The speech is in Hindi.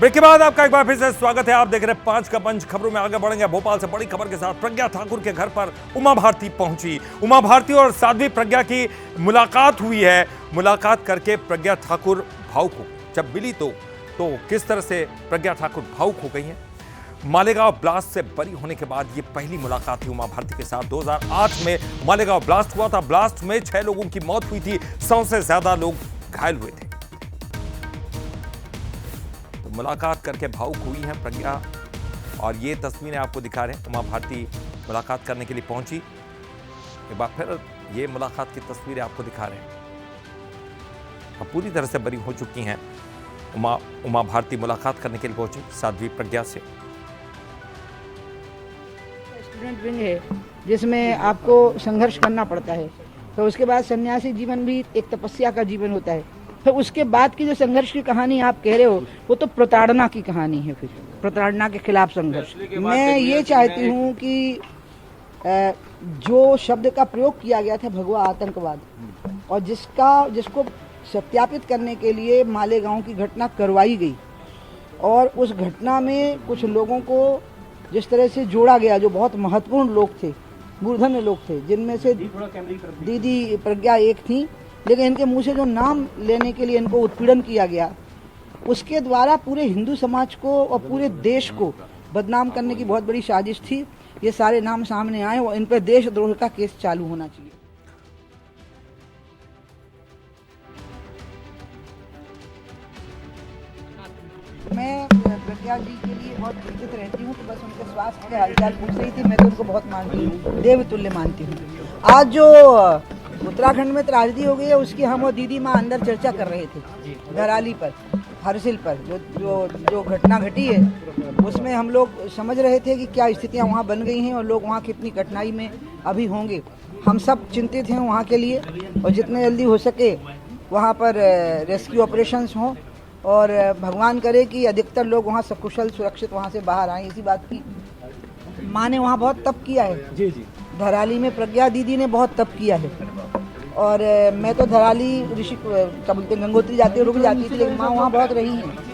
ब्रेक के बाद आपका एक बार फिर से स्वागत है। आप देख रहे हैं 5 का पंच। खबरों में आगे बढ़ेंगे। भोपाल से बड़ी खबर के साथ प्रज्ञा ठाकुर के घर पर उमा भारती पहुंची। उमा भारती और साध्वी प्रज्ञा की मुलाकात हुई है। मुलाकात करके प्रज्ञा ठाकुर भावुक हो गई। जब मिली तो किस तरह से प्रज्ञा ठाकुर भावुक हो गई हैं। मालेगांव ब्लास्ट से बरी होने के बाद ये पहली मुलाकात थी उमा भारती के साथ। 2008 में मालेगांव ब्लास्ट हुआ था। ब्लास्ट में 6 लोगों की मौत हुई थी, 100 से ज्यादा लोग घायल हुए थे। मुलाकात करके भावुक हुई हैं प्रज्ञा, और ये तस्वीरें आपको दिखा रहे हैं। उमा भारती मुलाकात करने के लिए पहुंची। एक बार फिर ये मुलाकात की तस्वीरें आपको दिखा रहे हैं। अब पूरी तरह से बरी हो चुकी हैं उमा भारती। मुलाकात करने के लिए पहुंची साध्वी प्रज्ञा से। स्टूडेंट विंग है जिसमें आपको संघर्ष करना पड़ता है, तो उसके बाद सन्यासी जीवन भी एक तपस्या का जीवन होता है। तो उसके बाद की जो संघर्ष की कहानी आप कह रहे हो, वो तो प्रताड़ना की कहानी है। फिर प्रताड़ना के खिलाफ संघर्ष। मैं ये चाहती हूँ कि जो शब्द का प्रयोग किया गया था भगवा आतंकवाद, और जिसको सत्यापित करने के लिए मालेगांव की घटना करवाई गई, और उस घटना में कुछ लोगों को जिस तरह से जोड़ा गया, जो बहुत महत्वपूर्ण लोग थे, मूर्धन्य लोग थे, जिनमें से दीदी प्रज्ञा एक थी, लेकिन इनके मुंह से जो नाम लेने के लिए इनको उत्पीड़न किया गया, उसके द्वारा पूरे हिंदू समाज को और पूरे देश को बदनाम करने की बहुत बड़ी साजिश थी। ये सारे नाम सामने आए और इन पर देशद्रोह का केस चालू होना चाहिए। मैं प्रज्ञा जी के लिए बहुत चिंतित रहती हूँ, तो बस उनके स्वास्थ्य के हालचाल पूछ रही थी। मैं तो उनको बहुत मानती हूँ, देवतुल्य मानती हूँ। आज जो उत्तराखंड में त्रासदी हो गई है, उसकी हम और दीदी माँ अंदर चर्चा कर रहे थे धराली पर, हरसिल पर जो घटना घटी है, उसमें हम लोग समझ रहे थे कि क्या स्थितियाँ वहाँ बन गई हैं और लोग वहाँ कितनी कठिनाई में अभी होंगे। हम सब चिंतित हैं वहाँ के लिए, और जितने जल्दी हो सके वहाँ पर रेस्क्यू ऑपरेशंस हों, और भगवान करे कि अधिकतर लोग वहाँ सकुशल सुरक्षित वहाँ से बाहर आएँ। इसी बात की माँ ने वहाँ बहुत तप किया है। जी जी, धराली में प्रज्ञा दीदी ने बहुत तप किया है, और मैं तो धराली ऋषि क्या बोलते हैं गंगोत्री जाती रुक जाती थी, लेकिन माँ वहाँ बहुत रही हैं।